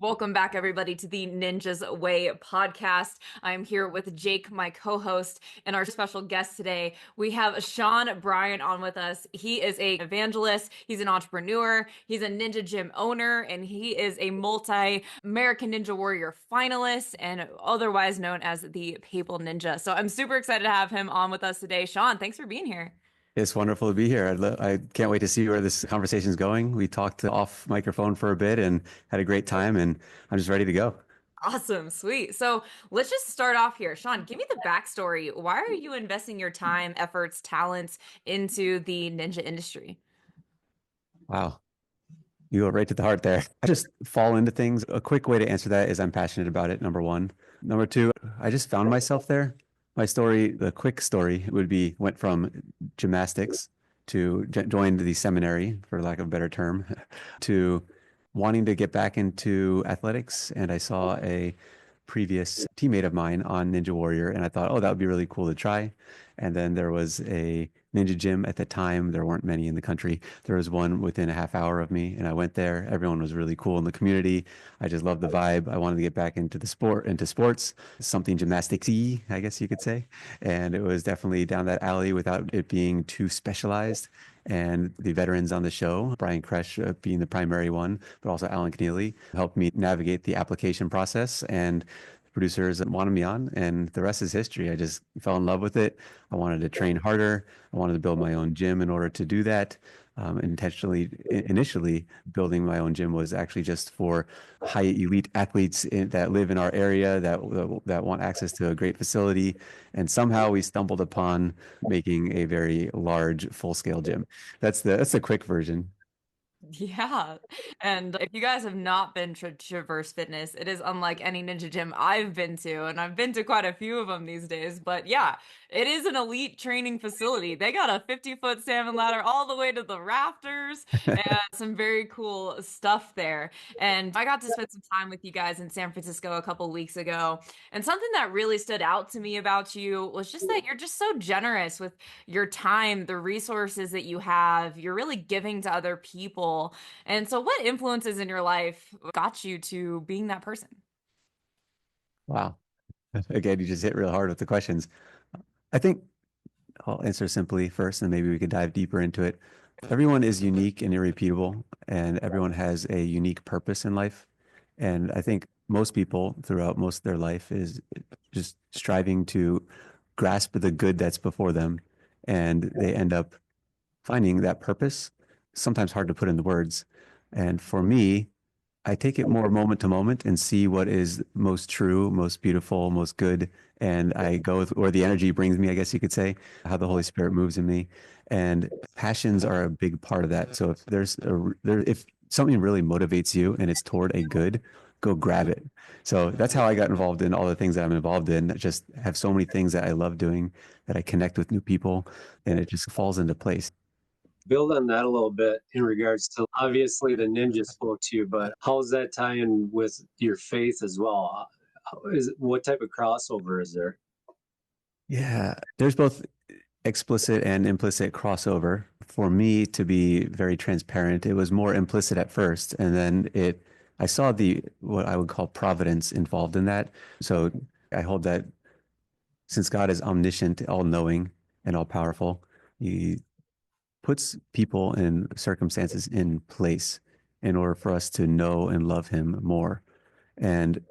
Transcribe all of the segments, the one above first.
Welcome back, everybody, to the Ninja's Way podcast. I'm here with Jake, my co host, and our special guest today. We have Sean Bryan on with us. He is an evangelist, he's an entrepreneur, he's a Ninja Gym owner, and he is a multi American Ninja Warrior finalist and otherwise known as the Papal Ninja. So I'm super excited to have him on with us today. Sean, thanks for being here. It's wonderful to be here. I can't wait to see where this conversation is going. We talked off microphone for a bit and had a great time, and I'm just ready to go. Awesome, sweet. So let's just start off here. Sean, give me the backstory. Why are you investing your time, efforts, talents into the ninja industry? Wow. You go right to the heart there. I just fall into things. A quick way to answer that is I'm passionate about it, number one. Number two, I just found myself there. My story, the quick story would be went from gymnastics to joined the seminary, for lack of a better term, to wanting to get back into athletics. And I saw a previous teammate of mine on Ninja Warrior, and I thought, oh, that would be really cool to try. And then there was a Ninja gym at the time. There weren't many in the country. There was one within a half hour of me, and I went there. Everyone was really cool in the community. I just loved the vibe. I wanted to get back into into sports, something gymnastics-y, I guess you could say. And it was definitely down that alley without it being too specialized. And the veterans on the show, Bryan being the primary one, but also Alan Keneally, helped me navigate the application process. And producers wanted me on, and the rest is history. I just fell in love with it. I wanted to train harder. I wanted to build my own gym in order to do that. Initially, building my own gym was actually just for high elite athletes that live in our area that want access to a great facility. And somehow we stumbled upon making a very large, full-scale gym. That's the quick version. Yeah. And if you guys have not been to Traverse Fitness, it is unlike any ninja gym I've been to, and I've been to quite a few of them these days. But yeah, it is an elite training facility. They got a 50-foot salmon ladder all the way to the rafters and some very cool stuff there. And I got to spend some time with you guys in San Francisco a couple weeks ago. And something that really stood out to me about you was just that you're just so generous with your time, the resources that you have. You're really giving to other people. And so, what influences in your life got you to being that person? Wow. Again, you just hit real hard with the questions. I think I'll answer simply first, and maybe we could dive deeper into it. Everyone is unique and irrepeatable, and everyone has a unique purpose in life. And I think most people throughout most of their life is just striving to grasp the good that's before them, and they end up finding that purpose, sometimes hard to put into words. And for me, I take it more moment to moment and see what is most true, most beautiful, most good. And I go with where the energy brings me, I guess you could say, how the Holy Spirit moves in me. And passions are a big part of that. So if something really motivates you and it's toward a good, go grab it. So that's how I got involved in all the things that I'm involved in. I just have so many things that I love doing, that I connect with new people, and it just falls into place. Build on that a little bit in regards to obviously the ninja spoke to you, but how's that tie in with your faith as well? What type of crossover is there? Yeah, there's both explicit and implicit crossover. For me, to be very transparent, it was more implicit at first, and then I saw the what I would call providence involved in that. So I hold that since God is omniscient, all-knowing, and all-powerful, He puts people and circumstances in place in order for us to know and love Him more. And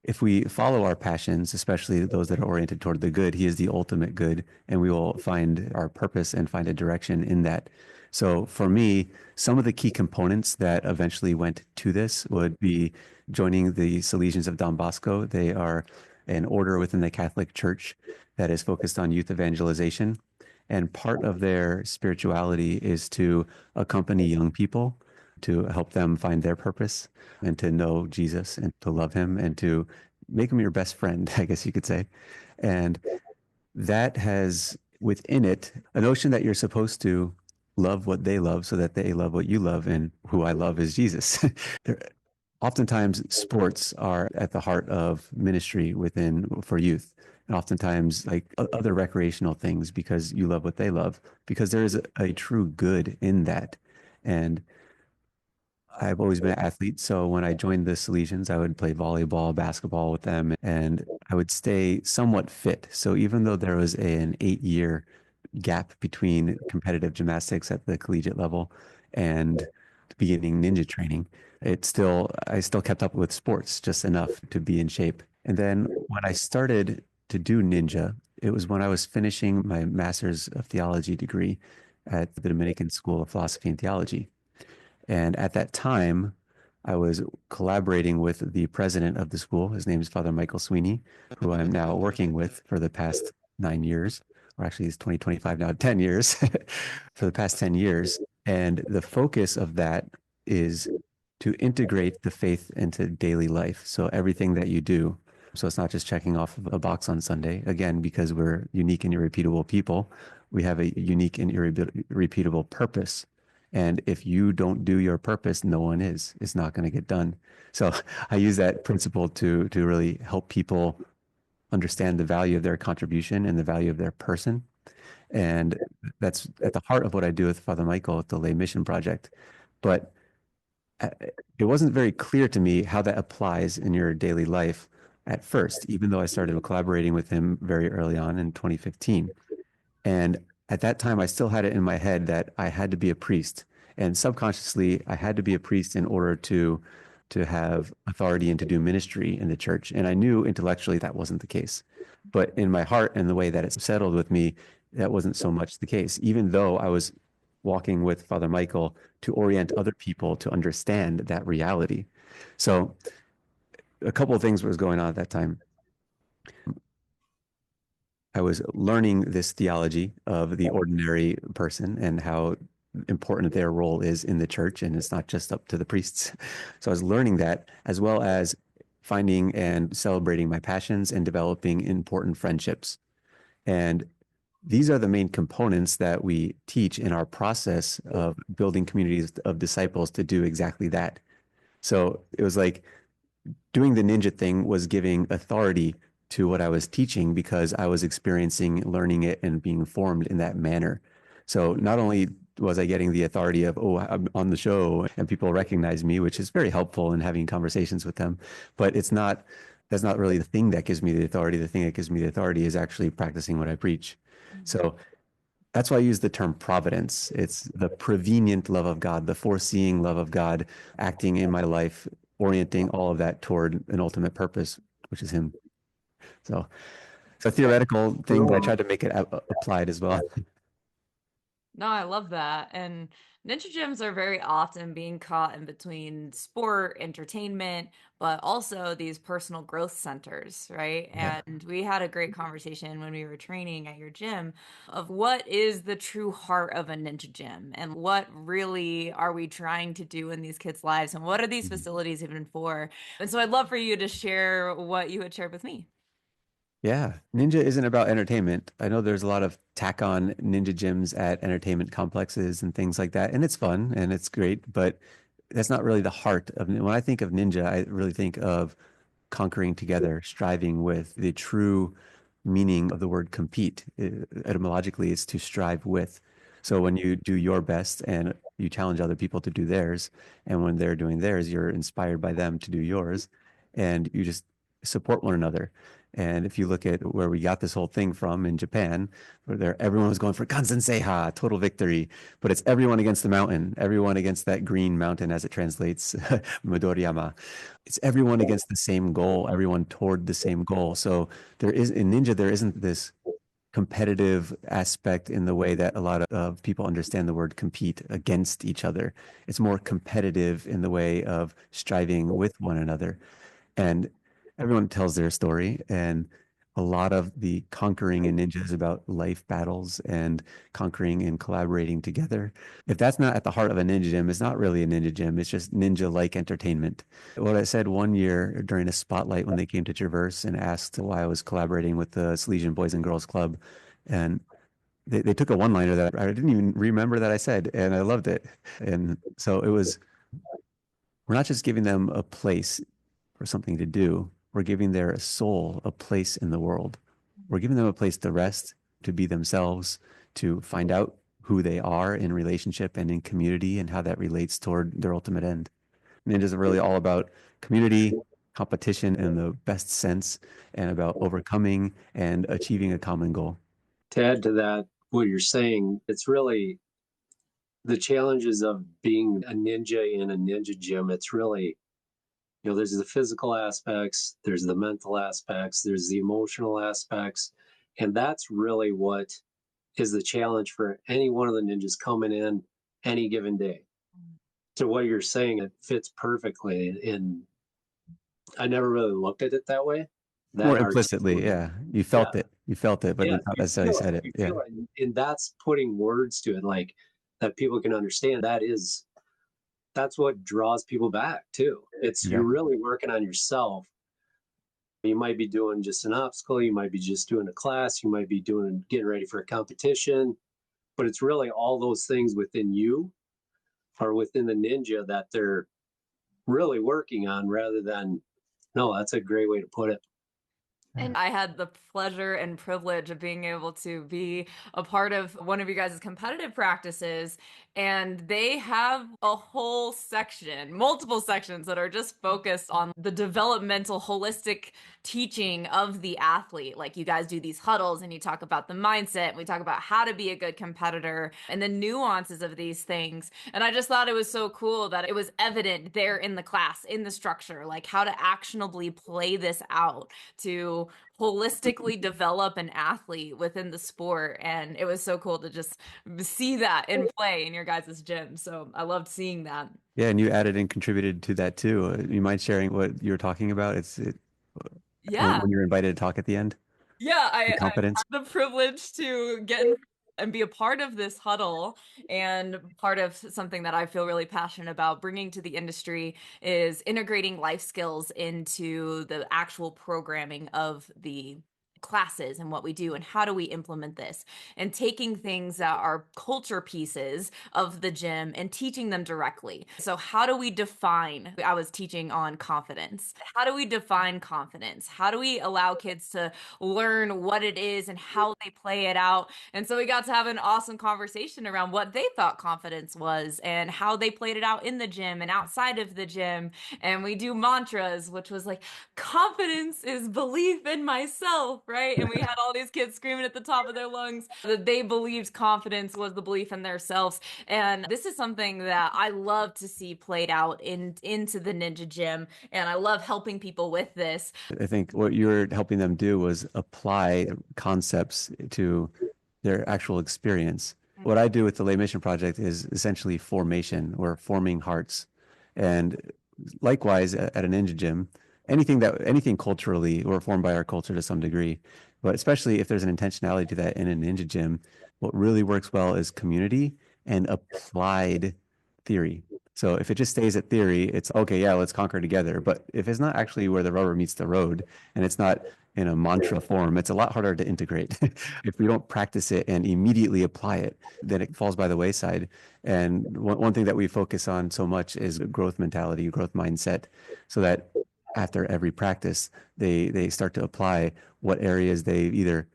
if we follow our passions, especially those that are oriented toward the good, He is the ultimate good, and we will find our purpose and find a direction in that. So for me, some of the key components that eventually went to this would be joining the Salesians of Don Bosco. They are an order within the Catholic Church that is focused on youth evangelization. And part of their spirituality is to accompany young people, to help them find their purpose and to know Jesus and to love Him and to make Him your best friend, I guess you could say. And that has within it a notion that you're supposed to love what they love so that they love what you love. And who I love is Jesus. Oftentimes, sports are at the heart of ministry for youth. And oftentimes, like other recreational things, because you love what they love, because there is a true good in that. And I've always been an athlete. So when I joined the Salesians, I would play volleyball, basketball with them, and I would stay somewhat fit. So even though there was an 8 year gap between competitive gymnastics at the collegiate level and beginning ninja training, I still kept up with sports just enough to be in shape. And then when I started to do ninja, it was when I was finishing my master's of theology degree at the Dominican School of Philosophy and Theology. And at that time, I was collaborating with the president of the school. His name is Father Michael Sweeney, who I'm now working with for the past 9 years, or actually it's 2025 now, 10 years, for the past 10 years. And the focus of that is to integrate the faith into daily life. So everything that you do. So it's not just checking off a box on Sunday. Again, because we're unique and irrepeatable people, we have a unique and irrepeatable purpose. And if you don't do your purpose, no one is. It's not going to get done. So I use that principle to really help people understand the value of their contribution and the value of their person. And that's at the heart of what I do with Father Michael at the Lay Mission Project. But uh, it wasn't very clear to me how that applies in your daily life at first, even though I started collaborating with him very early on in 2015. And at that time, I still had it in my head that I had to be a priest. And subconsciously, I had to be a priest in order to have authority and to do ministry in the church. And I knew intellectually that wasn't the case. But in my heart and the way that it's settled with me, that wasn't so much the case, even though I was walking with Father Michael to orient other people to understand that reality. So a couple of things was going on at that time. I was learning this theology of the ordinary person and how important their role is in the church, and it's not just up to the priests. So I was learning that, as well as finding and celebrating my passions and developing important friendships. And these are the main components that we teach in our process of building communities of disciples to do exactly that. So it was like doing the ninja thing was giving authority to what I was teaching because I was experiencing learning it and being formed in that manner. So not only was I getting the authority of, oh, I'm on the show and people recognize me, which is very helpful in having conversations with them, but that's not really the thing that gives me the authority. The thing that gives me the authority is actually practicing what I preach. So that's why I use the term providence. It's the prevenient love of God, the foreseeing love of God acting in my life, orienting all of that toward an ultimate purpose, which is Him. So it's a theoretical thing, but I tried to make it applied as well. No, I love that. And ninja gyms are very often being caught in between sport, entertainment, but also these personal growth centers, right? Yeah. And we had a great conversation when we were training at your gym of what is the true heart of a ninja gym and what really are we trying to do in these kids' lives and what are these Mhm. facilities even for? And so I'd love for you to share what you had shared with me. Yeah, ninja isn't about entertainment. I know there's a lot of tack on ninja gyms at entertainment complexes and things like that, and it's fun and it's great, but that's not really the heart of when I think of ninja, I really think of conquering together, striving with. The true meaning of the word compete. Etymologically, it's to strive with. So when you do your best and you challenge other people to do theirs, and when they're doing theirs, you're inspired by them to do yours, and you just support one another. And if you look at where we got this whole thing from in Japan, where everyone was going for Kanzen Seiha, total victory, but it's everyone against the mountain, everyone against that green mountain as it translates, Midoriyama. It's everyone against the same goal, everyone toward the same goal. So in Ninja, there isn't this competitive aspect in the way that a lot of people understand the word compete against each other. It's more competitive in the way of striving with one another. And everyone tells their story. And a lot of the conquering in ninja is about life battles and conquering and collaborating together. If that's not at the heart of a ninja gym, it's not really a ninja gym. It's just ninja-like entertainment. What I said one year during a spotlight when they came to Traverse and asked why I was collaborating with the Salesian Boys and Girls Club, and they took a one-liner that I didn't even remember that I said, and I loved it. And so we're not just giving them a place for something to do. We're giving their soul a place in the world. We're giving them a place to rest, to be themselves, to find out who they are in relationship and in community and how that relates toward their ultimate end. Ninjas are really all about community, competition in the best sense, and about overcoming and achieving a common goal. To add to that, what you're saying, it's really the challenges of being a ninja in a ninja gym. It's really, there's the physical aspects, there's the mental aspects, there's the emotional aspects. And that's really what is the challenge for any one of the ninjas coming in any given day. To what you're saying, it fits perfectly. And I never really looked at it that way. More That implicitly, yeah. yeah, You felt it, but yeah, not necessarily said it. you Yeah. feel it, and that's putting words to it, like that people can understand. That's what draws people back too. It's Yeah. you're really working on yourself. You might be doing just an obstacle, you might be just doing a class, you might be getting ready for a competition, but it's really all those things within you or within the ninja that they're really working on rather than no, that's a great way to put it. And I had the pleasure and privilege of being able to be a part of one of you guys' competitive practices. And they have a whole section, multiple sections that are just focused on the developmental, holistic teaching of the athlete. Like you guys do these huddles and you talk about the mindset, and we talk about how to be a good competitor and the nuances of these things. And I just thought it was so cool that it was evident there in the class, in the structure, like how to actionably play this out to holistically develop an athlete within the sport. And it was so cool to just see that in play in your guys' gym. So I loved seeing that. Yeah, and you added and contributed to that too. You mind sharing what you were talking about? Yeah. When you're invited to talk at the end, Yeah, the I confidence. had the privilege to get in and be a part of this huddle, and part of something that I feel really passionate about bringing to the industry is integrating life skills into the actual programming of the classes and what we do and how do we implement this, and taking things that are culture pieces of the gym and teaching them directly. So how do we define, I was teaching on confidence. How do we define confidence? How do we allow kids to learn what it is and how they play it out? And so we got to have an awesome conversation around what they thought confidence was and how they played it out in the gym and outside of the gym. And we do mantras, which was like, confidence is belief in myself, right? And we had all these kids screaming at the top of their lungs that they believed confidence was the belief in themselves. And this is something that I love to see played out into the ninja gym. And I love helping people with this. I think what you were helping them do was apply concepts to their actual experience. What I do with the Lay Mission Project is essentially formation or forming hearts. And likewise at a ninja gym, anything culturally, we're formed by our culture to some degree. But especially if there's an intentionality to that in a ninja gym, what really works well is community and applied theory. So if it just stays at theory, it's okay, yeah, let's conquer together. But if it's not actually where the rubber meets the road and it's not in a mantra form, it's a lot harder to integrate. If we don't practice it and immediately apply it, then it falls by the wayside. And one thing that we focus on so much is growth mentality, growth mindset, so that after every practice, they start to apply what areas they either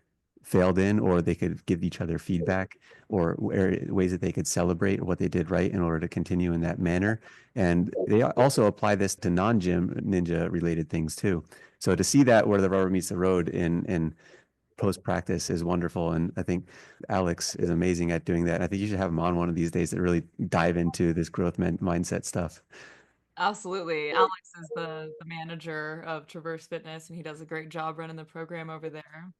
failed in, or they could give each other feedback, or ways that they could celebrate what they did right in order to continue in that manner. And they also apply this to non-gym ninja related things too. So to see that where the rubber meets the road in post practice is wonderful. And I think Alex is amazing at doing that. I think you should have him on one of these days to really dive into this growth mindset stuff. Absolutely. Alex is the manager of Traverse Fitness, and he does a great job running the program over there.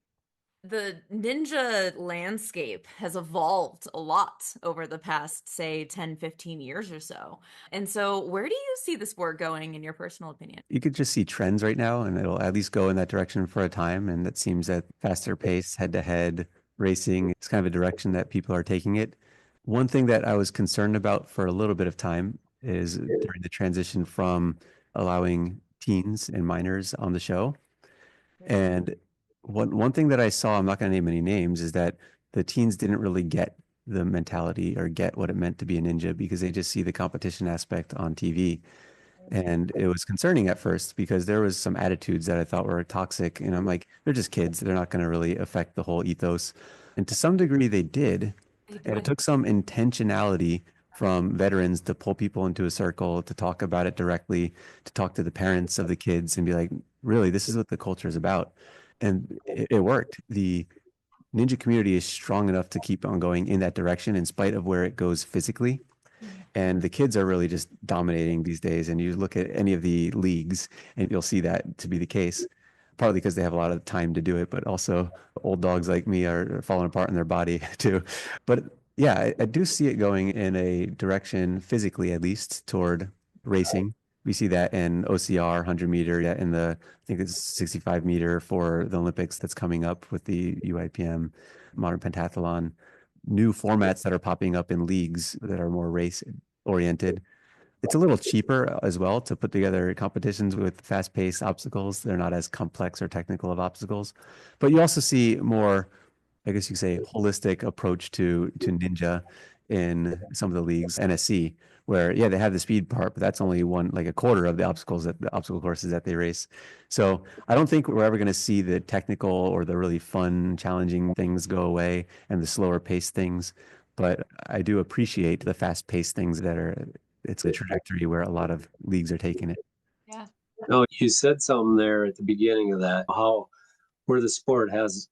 The ninja landscape has evolved a lot over the past, say, 10, 15 years or so. And so, where do you see the sport going, in your personal opinion? You could just see trends right now, and it'll at least go in that direction for a time. And it seems that faster pace, head to head racing is kind of a direction that people are taking it. One thing that I was concerned about for a little bit of time is during the transition from allowing teens and minors on the show. And one thing that I saw, I'm not going to name any names, is that the teens didn't really get the mentality or get what it meant to be a ninja because they just see the competition aspect on TV. And it was concerning at first because there was some attitudes that I thought were toxic. And I'm like, they're just kids. They're not going to really affect the whole ethos. And to some degree, they did. And it took some intentionality from veterans to pull people into a circle, to talk about it directly, to talk to the parents of the kids and be like, really, this is what the culture is about. And it worked. The ninja community is strong enough to keep on going in that direction in spite of where it goes physically. And the kids are really just dominating these days. And you look at any of the leagues and you'll see that to be the case, partly because they have a lot of time to do it, but also old dogs like me are falling apart in their body too. But yeah, I do see it going in a direction, physically at least, toward racing. We see that in OCR 100 meter, yeah, in the, I think it's 65 meter for the Olympics that's coming up with the UIPM modern pentathlon. New formats that are popping up in leagues that are more race oriented. It's a little cheaper as well to put together competitions with fast-paced obstacles. They're not as complex or technical of obstacles, but you also see more, I guess you could say, holistic approach to ninja in some of the leagues. NSC, where yeah, they have the speed part, but that's only one, like a quarter of the obstacles, that the obstacle courses that they race. So I don't think we're ever going to see the technical or the really fun, challenging things go away and the slower paced things. But I do appreciate the fast paced things that are, it's a trajectory where a lot of leagues are taking it. Yeah. No, you said something there at the beginning of that, how where the sport has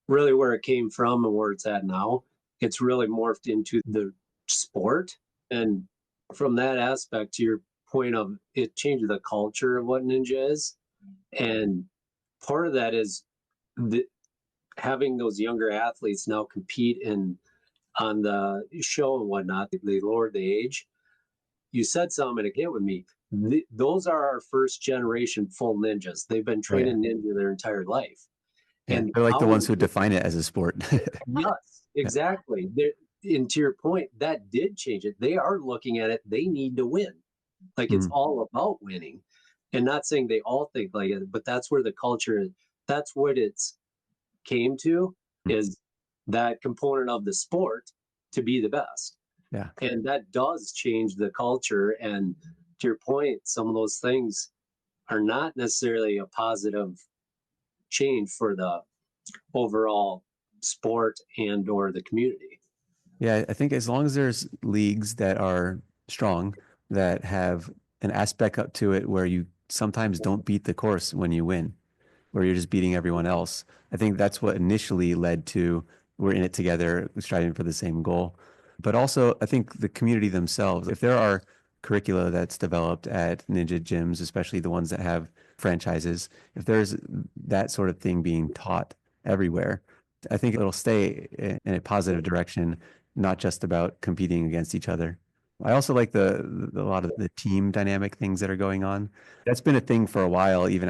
really where it came from and where it's at now, it's really morphed into the sport. And from that aspect, to your point of it changed the culture of what ninja is. And part of that is the, having those younger athletes now compete in on the show and whatnot. They lowered the age. You said something and it hit with me. Those are our first generation full ninjas. They've been Oh yeah. training ninja their entire life. Yeah. And They're like the how ones who define it as a sport. yes, Yeah. exactly. And to your point, that did change it. They are looking at it, they need to win. Like it's Mhm. all about winning. And not saying they all think like it, but that's where the culture, that's what it's came to, is that component of the sport to be the best. Yeah. And that does change the culture. And to your point, some of those things are not necessarily a positive change for the overall sport and or the community. Yeah, I think as long as there's leagues that are strong, that have an aspect up to it where you sometimes don't beat the course when you win, where you're just beating everyone else. I think that's what initially led to we're in it together, striving for the same goal. But also, I think the community themselves, if there are curricula that's developed at ninja gyms, especially the ones that have franchises, if there's that sort of thing being taught everywhere, I think it'll stay in a positive direction, not just about competing against each other. I also like a lot of the team dynamic things that are going on. That's been a thing for a while, even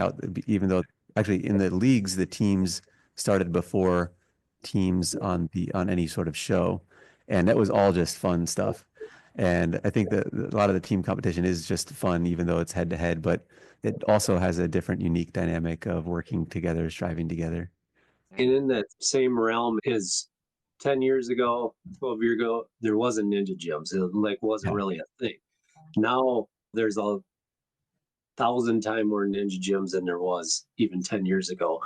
though actually in the leagues, the teams started before teams on any sort of show. And that was all just fun stuff. And I think that a lot of the team competition is just fun, even though it's head to head, but it also has a different, unique dynamic of working together, striving together. And in that same realm is 10 years ago, 12 years ago, there wasn't ninja gyms. It like wasn't Yeah. really a thing. Now there's a thousand times more ninja gyms than there was even 10 years ago.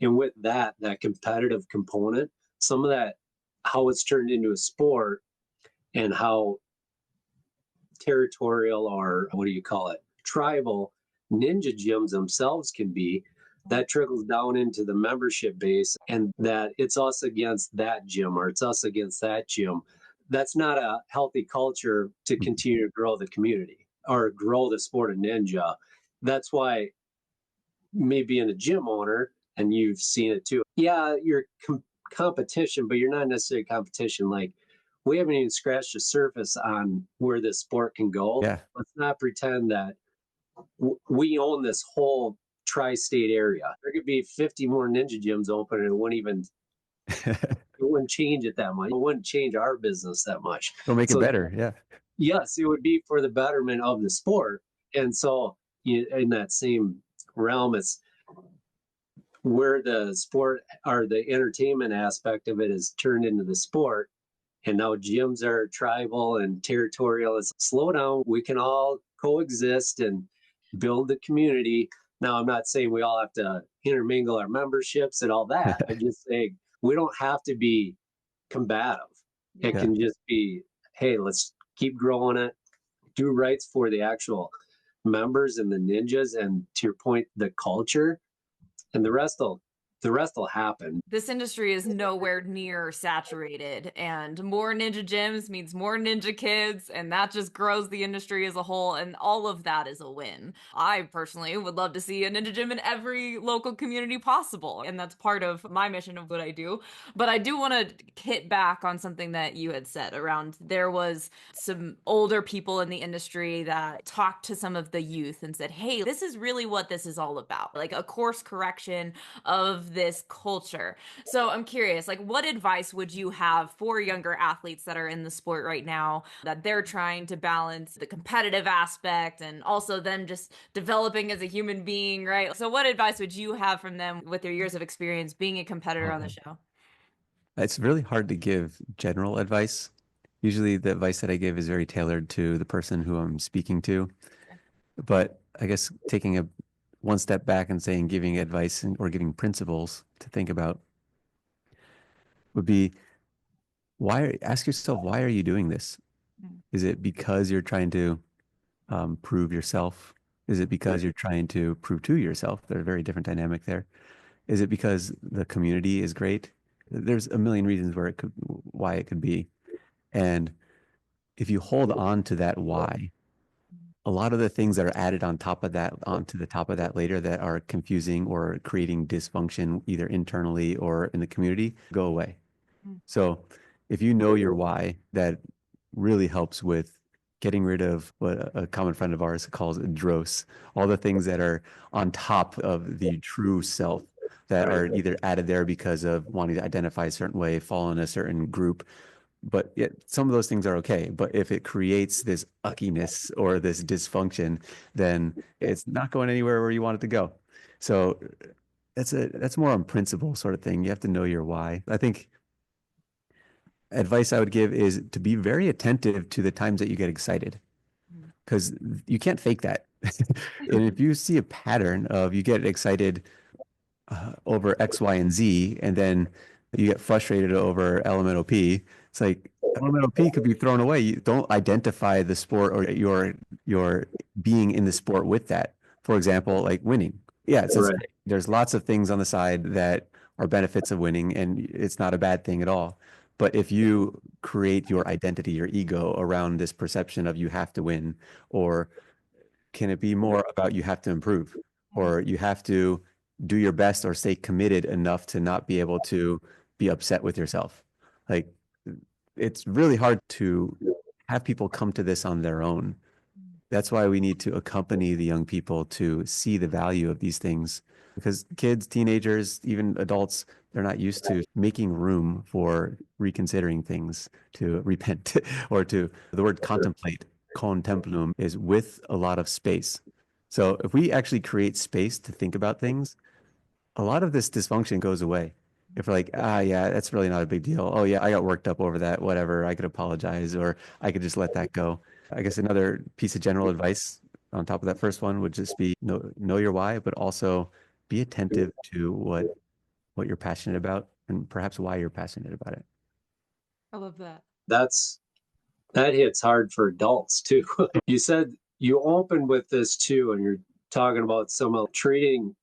And with that, that competitive component, some of that, how it's turned into a sport and how territorial or what do you call it, tribal ninja gyms themselves can be, that trickles down into the membership base and that it's us against that gym or it's us against that gym. That's not a healthy culture to continue to grow the community or grow the sport of ninja. That's why me being a gym owner, and you've seen it too. Yeah, you're competition, but you're not necessarily competition. Like we haven't even scratched the surface on where this sport can go. Yeah. Let's not pretend that we own this whole tri-state area. There could be 50 more ninja gyms open, and it wouldn't even it wouldn't change it that much. It wouldn't change our business that much. It'll make it So better. Yeah. yes, it would be for the betterment of the sport. And so in that same realm, it's where the sport or the entertainment aspect of it is turned into the sport. And now gyms are tribal and territorial. It's slow down. We can all coexist and build the community. Now, I'm not saying we all have to intermingle our memberships and all that. I'm just saying we don't have to be combative. It Yeah. can just be, hey, let's keep growing it, do rights for the actual members and the ninjas, and to your point, the culture, and the rest will happen. This industry is nowhere near saturated, and more ninja gyms means more ninja kids, and that just grows the industry as a whole, and all of that is a win. I personally would love to see a ninja gym in every local community possible, and that's part of my mission of what I do. But I do want to hit back on something that you had said around there was some older people in the industry that talked to some of the youth and said, hey, this is really what this is all about, like a course correction of this culture. So I'm curious, like, what advice would you have for younger athletes that are in the sport right now that they're trying to balance the competitive aspect and also them just developing as a human being, right? So what advice would you have from them with their years of experience being a competitor on the show? It's really hard to give general advice. Usually, the advice that I give is very tailored to the person who I'm speaking to. But I guess taking a one step back and saying giving advice or giving principles to think about would be ask yourself, why are you doing this? Is it because you're trying to prove yourself? Is it because you're trying to prove to yourself? There's a very different dynamic there. Is it because the community is great? There's a million reasons why it could be. And if you hold on to that why, a lot of the things that are added on top of that, onto the top of that later that are confusing or creating dysfunction either internally or in the community go away. So if you know your why, that really helps with getting rid of what a common friend of ours calls dross, all the things that are on top of the true self that are either added there because of wanting to identify a certain way, fall in a certain group. But yet some of those things are okay. But if it creates this uckiness or this dysfunction, then it's not going anywhere where you want it to go. So that's more on principle sort of thing. You have to know your why. I think advice I would give is to be very attentive to the times that you get excited because you can't fake that. And if you see a pattern of you get excited over X, Y, and Z, and then you get frustrated over elemental P, it's like elemental P could be thrown away. You don't identify the sport or your being in the sport with that. For example, like winning. Yeah, Right. there's lots of things on the side that are benefits of winning, and it's not a bad thing at all. But if you create your identity, your ego around this perception of you have to win, or can it be more about you have to improve, or you have to do your best or stay committed enough to not be able to be upset with yourself? Like, it's really hard to have people come to this on their own. That's why we need to accompany the young people to see the value of these things because kids, teenagers, even adults, they're not used to making room for reconsidering things, to repent, or to the word contemplate, contemplum, is with a lot of space. So if we actually create space to think about things, a lot of this dysfunction goes away. If we're like, yeah, that's really not a big deal. Oh, yeah, I got worked up over that, whatever. I could apologize or I could just let that go. I guess another piece of general advice on top of that first one would just be know your why, but also be attentive to what you're passionate about and perhaps why you're passionate about it. I love that. That hits hard for adults too. You said you opened with this too, and you're talking about somehow treating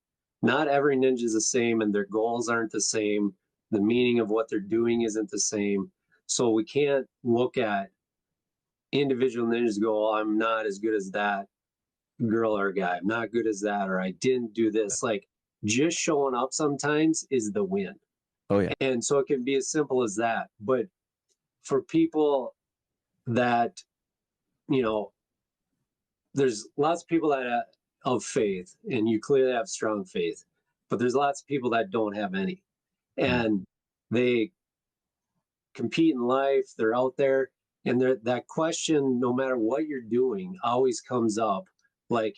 not every ninja is the same and their goals aren't the same. The meaning of what they're doing isn't the same. So we can't look at individual ninjas and go, oh, I'm not as good as that girl or guy. I'm not good as that, or I didn't do this. Like just showing up sometimes is the win. Oh, yeah. And so it can be as simple as that. But for people that, there's lots of people that of faith, and you clearly have strong faith, but there's lots of people that don't have any. And they compete in life, they're out there, and that question, no matter what you're doing, always comes up. Like,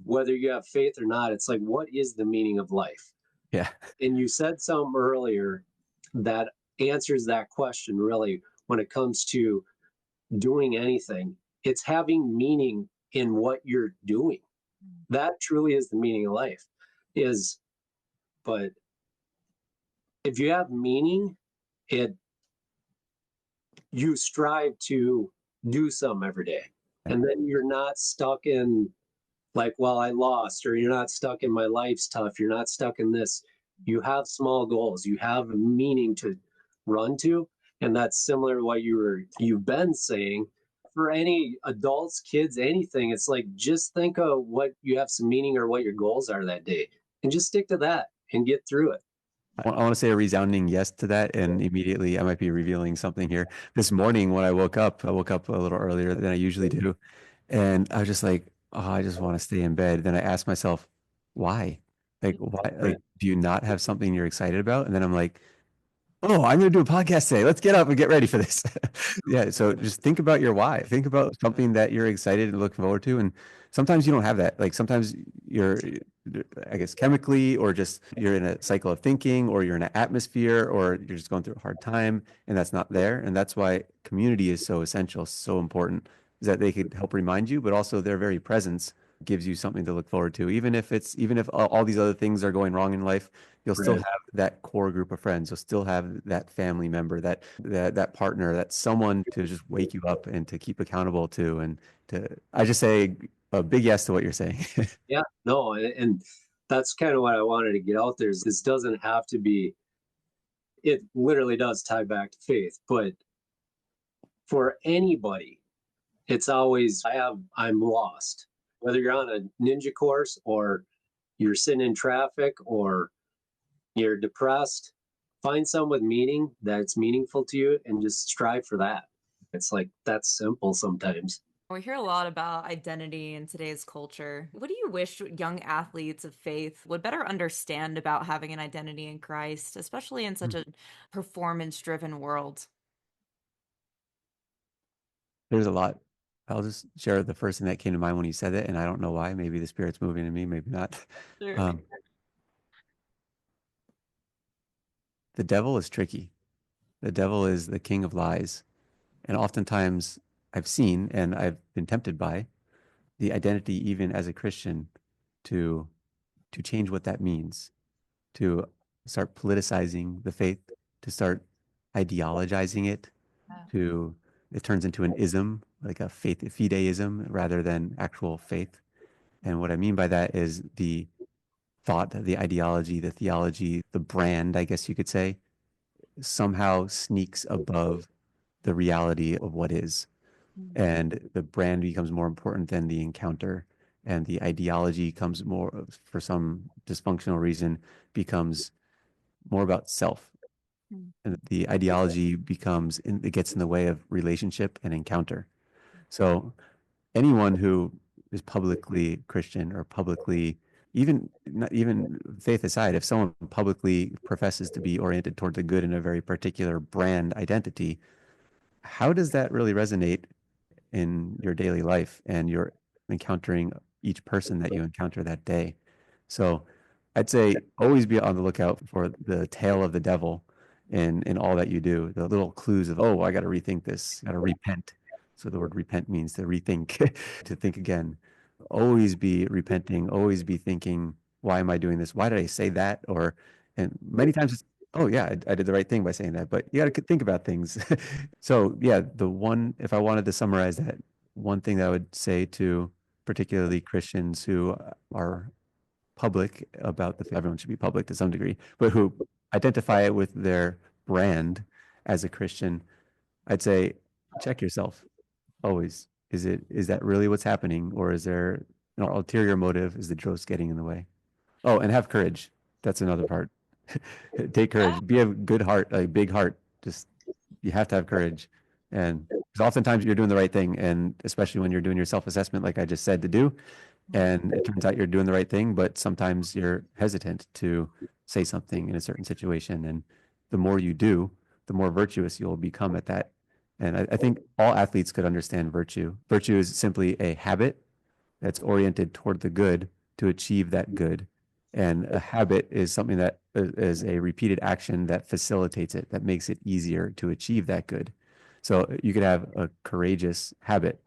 whether you have faith or not, it's like, what is the meaning of life? Yeah. And you said something earlier that answers that question really when it comes to doing anything. It's having meaning in what you're doing. That truly is the meaning of life. But if you have meaning, you strive to do some every day. And then you're not stuck in like, well, I lost, or you're not stuck in my life's tough. You're not stuck in this. You have small goals. You have a meaning to run to. And that's similar to what you've been saying. For any adults, kids, anything, it's like just think of what you have some meaning or what your goals are that day and just stick to that and get through it. I want to say a resounding yes to that. And immediately I might be revealing something here. This morning when I woke up a little earlier than I usually do. And I was just like, oh, I just want to stay in bed. Then I asked myself, why? Like, why? Like, do you not have something you're excited about? And then I'm like, oh, I'm going to do a podcast today. Let's get up and get ready for this. Yeah. So just think about your why. Think about something that you're excited and looking forward to. And sometimes you don't have that. Like sometimes you're, I guess, chemically, or just you're in a cycle of thinking, or you're in an atmosphere, or you're just going through a hard time and that's not there. And that's why community is so essential, so important, is that they could help remind you, but also their very presence gives you something to look forward to. Even if all these other things are going wrong in life, you'll still Right. have that core group of friends. You'll still have that family member, that partner, that someone to just wake you up and to keep accountable to. And I just say a big yes to what you're saying. Yeah, no, and that's kind of what I wanted to get out there is this doesn't have to be, it literally does tie back to faith, but for anybody, it's always I'm lost. Whether you're on a ninja course or you're sitting in traffic or you're depressed, find some with meaning that's meaningful to you and just strive for that. It's like that's simple sometimes. We hear a lot about identity in today's culture. What do you wish young athletes of faith would better understand about having an identity in Christ, especially in such a performance-driven world? There's a lot. I'll just share the first thing that came to mind when you said it, and I don't know why. Maybe the Spirit's moving in me, maybe not. Sure. Um, the devil is tricky. The devil is the king of lies. And oftentimes I've seen and I've been tempted by the identity, even as a Christian, to change what that means, to start politicizing the faith, to start ideologizing it, Yeah. to it turns into an ism, like a faith fideism rather than actual faith. And what I mean by that is the thought, the ideology, the theology, the brand, I guess you could say, somehow sneaks above the reality of what is. Mm. And the brand becomes more important than the encounter. And the ideology comes more, for some dysfunctional reason, becomes more about self. Mm. And the ideology it gets in the way of relationship and encounter. So anyone who is publicly Christian or publicly, even not even faith aside, if someone publicly professes to be oriented toward the good in a very particular brand identity, how does that really resonate in your daily life and you're encountering each person that you encounter that day? So I'd say always be on the lookout for the tail of the devil in all that you do, the little clues of, oh, I got to rethink this, got to repent. So the word repent means to rethink, to think again. Always be repenting, always be thinking, why am I doing this? Why did I say that? Or, and many times it's, oh yeah, I did the right thing by saying that, but you got to think about things. So yeah, if I wanted to summarize that, one thing that I would say to particularly Christians who are public about everyone should be public to some degree, but who identify it with their brand as a Christian, I'd say check yourself always. Is that really what's happening, or is there an ulterior motive? Is the dross getting in the way? Oh, and have courage. That's another part. Take courage. Be a good heart, a big heart. Just you have to have courage. And because oftentimes you're doing the right thing, and especially when you're doing your self-assessment, like I just said to do, and it turns out you're doing the right thing, but sometimes you're hesitant to say something in a certain situation. And the more you do, the more virtuous you'll become at that. And I think all athletes could understand virtue. Virtue is simply a habit that's oriented toward the good to achieve that good. And a habit is something that is a repeated action that facilitates it, that makes it easier to achieve that good. So you could have a courageous habit,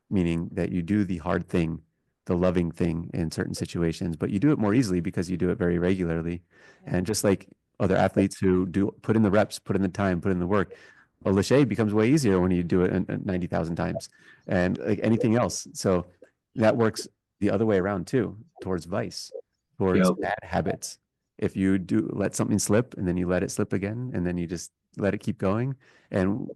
meaning that you do the hard thing, the loving thing in certain situations, but you do it more easily because you do it very regularly. Yeah. And just like other athletes who do put in the reps, put in the time, put in the work, A lache becomes way easier when you do it 90,000 times and like anything else. So that works the other way around too, towards vice, towards Yep. bad habits. If you do let something slip and then you let it slip again and then you just let it keep going, and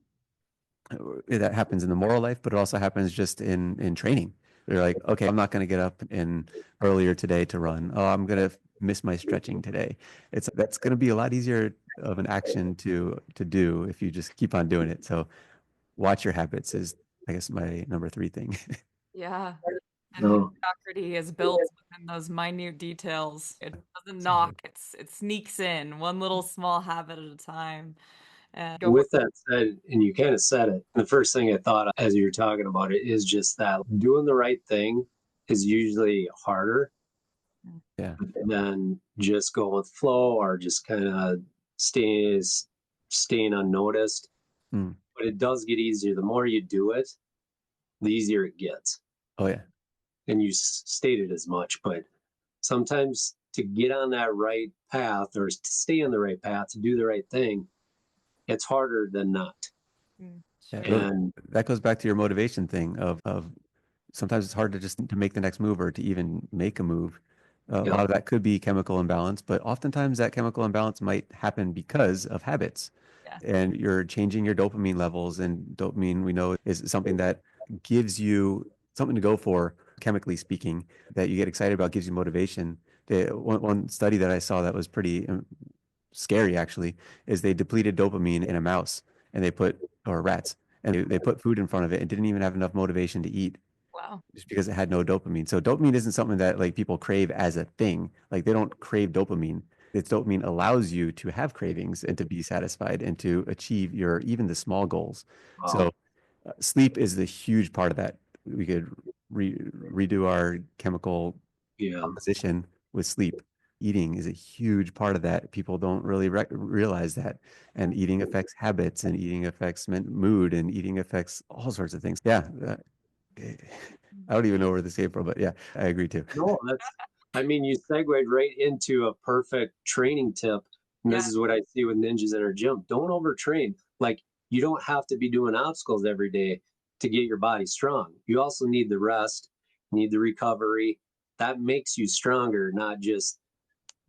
that happens in the moral life, but it also happens just in training. They're like, okay, I'm not going to get up in earlier today to run. Oh, I'm going to miss my stretching today. That's going to be a lot easier of an action to do if you just keep on doing it. So watch your habits is, I guess, my number three thing. Yeah. And No. mediocrity is built within those minute details. It doesn't knock, it sneaks in one little small habit at a time. And go from With that said, and you kind of said it, the first thing I thought as you were talking about it is just that doing the right thing is usually harder Yeah. than just going with flow or just kind of staying unnoticed. Mm. But it does get easier. The more you do it, the easier it gets. Oh, yeah. And you stated as much, but sometimes to get on that right path or to stay on the right path, to do the right thing, it's harder than not. Yeah. yeah. And That goes back to your motivation thing of sometimes it's hard to just to make the next move or to even make a move. A yeah, lot of that could be chemical imbalance, but oftentimes that chemical imbalance might happen because of habits. Yeah. And you're changing your dopamine levels, and dopamine we know is something that gives you something to go for, chemically speaking, that you get excited about, gives you motivation. One study that I saw that was pretty scary actually is they depleted dopamine in a mouse and they put or rats and they put food in front of it and didn't even have enough motivation to eat Wow. just because it had no dopamine. So dopamine isn't something that like people crave as a thing. Like they don't crave dopamine. It's dopamine allows you to have cravings and to be satisfied and to achieve your even the small goals. wow, So sleep is the huge part of that. We could redo our chemical yeah, composition with sleep. Eating is a huge part of that. People don't really realize that. And eating affects habits, and eating affects mood, and eating affects all sorts of things. Yeah. I don't even know where this came from, but yeah, I agree too. no, that's. I mean, you segued right into a perfect training tip, and Yeah. this is what I see with ninjas in our gym. Don't overtrain. Like you don't have to be doing obstacles every day to get your body strong. You also need the rest, need the recovery. That makes you stronger, not just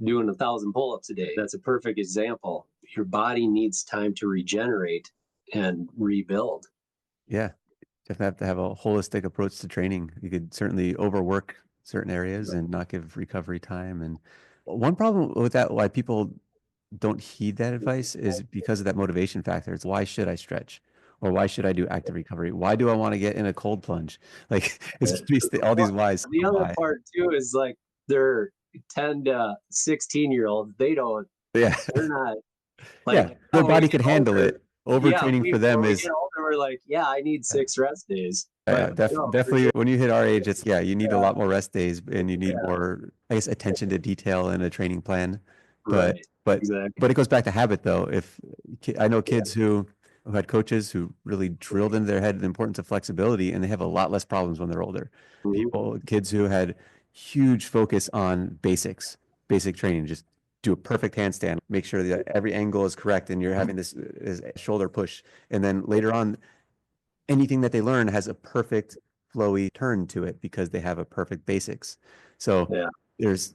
doing 1,000 pull-ups a day. That's a perfect example. Your body needs time to regenerate and rebuild. Yeah, definitely have to have a holistic approach to training. You could certainly overwork certain areas and not give recovery time. And one problem with that, why people don't heed that advice is because of that motivation factor. It's why should I stretch? Or why should I do active recovery? Why do I want to get in a cold plunge? Like it's all these whys. The other Why? part too is like they're 10 to 16-year-olds. Yeah. They're not Yeah. like, Their oh, when we body get could handle older, it. yeah, Overtraining for them when we is get older, we're like, yeah, I need uh, 6 rest days. yeah, But no, for definitely when you hit our age, it's yeah, you need a yeah, lot more rest days and you need yeah, more, I guess, attention to detail in a training plan. But right. but Exactly. but it goes back to habit though. If I know kids who had coaches who really drilled into their head the importance of flexibility, and they have a lot less problems when they're older. Mhm. Kids who had huge focus on basic training, just do a perfect handstand, make sure that every angle is correct, and you're having this shoulder push, and then later on anything that they learn has a perfect flowy turn to it because they have a perfect basics. So Yeah. there's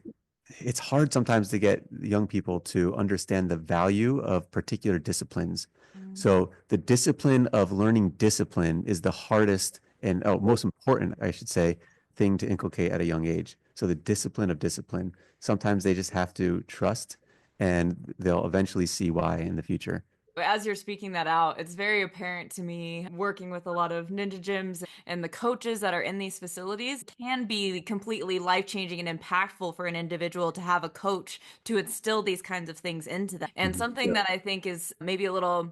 it's hard sometimes to get young people to understand the value of particular disciplines. Mm. So the discipline of learning discipline is the hardest and most important, I should say, thing to inculcate at a young age. So the discipline of discipline. Sometimes they just have to trust and they'll eventually see why in the future. As you're speaking that out, it's very apparent to me working with a lot of ninja gyms and the coaches that are in these facilities can be completely life changing and impactful for an individual to have a coach to instill these kinds of things into them. And Mhm. something that I think is maybe a little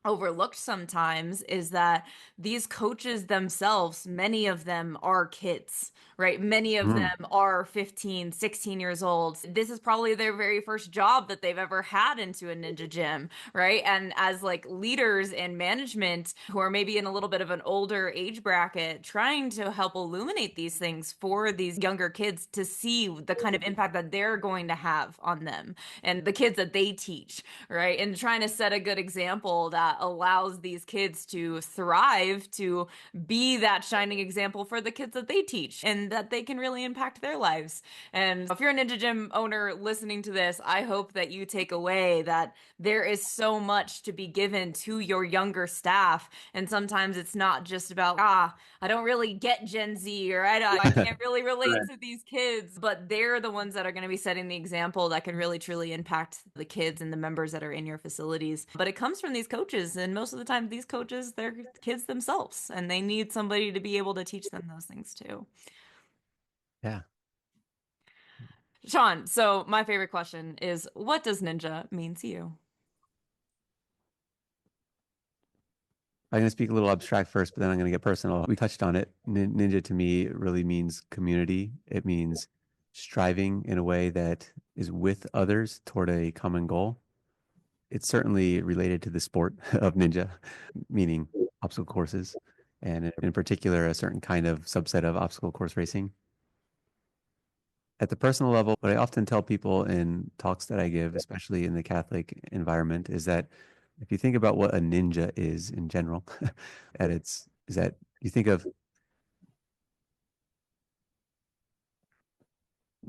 overlooked sometimes is that these coaches themselves, many of them are kids, right? Many of Mm. them are 15, 16 years old. This is probably their very first job that they've ever had into a ninja gym, right? And as like leaders in management who are maybe in a little bit of an older age bracket, trying to help illuminate these things for these younger kids to see the kind of impact that they're going to have on them and the kids that they teach, right? And trying to set a good example that allows these kids to thrive, to be that shining example for the kids that they teach and that they can really impact their lives. And if you're a Ninja Gym owner listening to this, I hope that you take away that there is so much to be given to your younger staff. And sometimes it's not just about, I don't really get Gen Z, or I can't really relate Right. to these kids, but they're the ones that are going to be setting the example that can really truly impact the kids and the members that are in your facilities. But it comes from these coaches, and most of the time these coaches, they're kids themselves, and they need somebody to be able to teach them those things too. Yeah. Sean, so my favorite question is, what does ninja mean to you? I'm going to speak a little abstract first, but then I'm going to get personal. We touched on it. Ninja to me really means community. It means striving in a way that is with others toward a common goal. It's certainly related to the sport of ninja, meaning obstacle courses, and in particular, a certain kind of subset of obstacle course racing. At the personal level, what I often tell people in talks that I give, especially in the Catholic environment, is that if you think about what a ninja is in general, is that you think of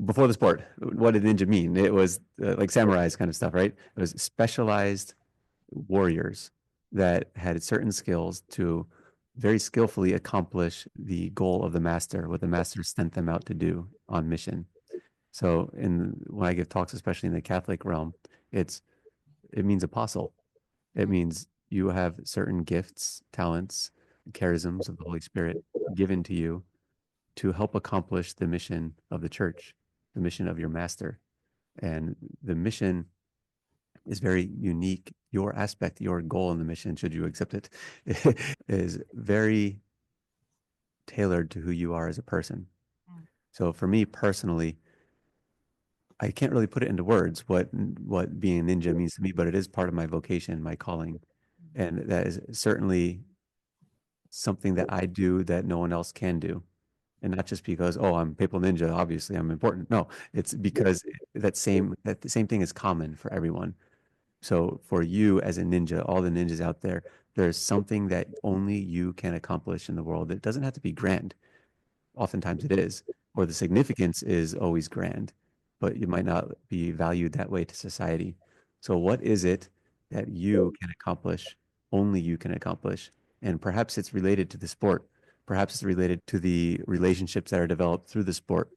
before the sport, what did ninja mean? It was like samurais kind of stuff, right? It was specialized warriors that had certain skills to very skillfully accomplish the goal of the master, what the master sent them out to do on mission. So when I give talks, especially in the Catholic realm, it means apostle. It means you have certain gifts, talents, charisms of the Holy Spirit given to you to help accomplish the mission of the church, the mission of your master. And the mission is very unique. Your aspect, your goal in the mission, should you accept it, is very tailored to who you are as a person. So for me personally, I can't really put it into words what being a ninja means to me, but it is part of my vocation, my calling. And that is certainly something that I do that no one else can do. And not just because, oh, I'm Papal Ninja, obviously I'm important. No, it's because that the same thing is common for everyone. So for you as a ninja, all the ninjas out there, there's something that only you can accomplish in the world. It doesn't have to be grand. Oftentimes it is, or the significance is always grand, but it might not be valued that way to society. So what is it that you can accomplish, only you can accomplish? And perhaps it's related to the sport. Perhaps it's related to the relationships that are developed through the sport.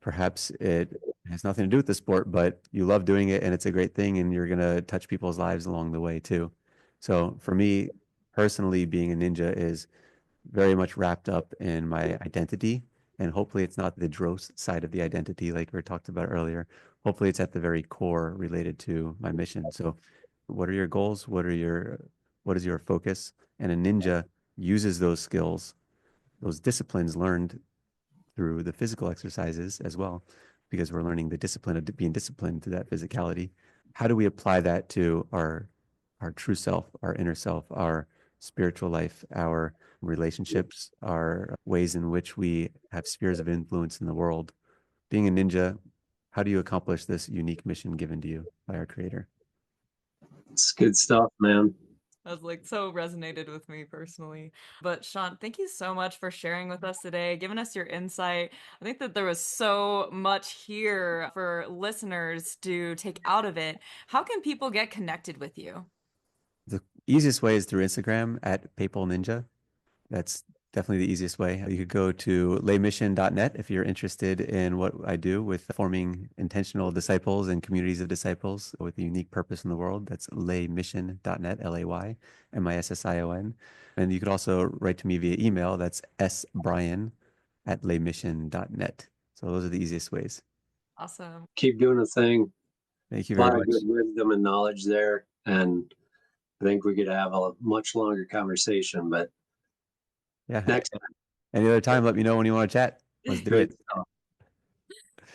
Perhaps it has nothing to do with the sport, but you love doing it and it's a great thing and you're going to touch people's lives along the way too. So for me, personally, being a ninja is very much wrapped up in my identity. And hopefully it's not the dross side of the identity like we talked about earlier. Hopefully it's at the very core related to my mission. So what are your goals? What is your focus? And a ninja uses those skills, those disciplines learned through the physical exercises as well, because we're learning the discipline of being disciplined to that physicality. How do we apply that to our true self, our inner self, our spiritual life, our relationships, our ways in which we have spheres of influence in the world? Being a ninja, how do you accomplish this unique mission given to you by our creator? It's good stuff, man. That was like so resonated with me personally. But Sean, thank you so much for sharing with us today, giving us your insight. I think that there was so much here for listeners to take out of it. How can people get connected with you? The easiest way is through Instagram at Papal Ninja. That's definitely the easiest way. You could go to laymission.net if you're interested in what I do with forming intentional disciples and communities of disciples with a unique purpose in the world. That's laymission.net, LAYMISSION. And you could also write to me via email. That's sbryan@laymission.net. So those are the easiest ways. Awesome. Keep doing the thing. Thank you A very lot of much. good wisdom and knowledge there. And I think we could have a much longer conversation, but Yeah. next time. Any other time, let me know when you want to chat. Let's do Great it. stuff.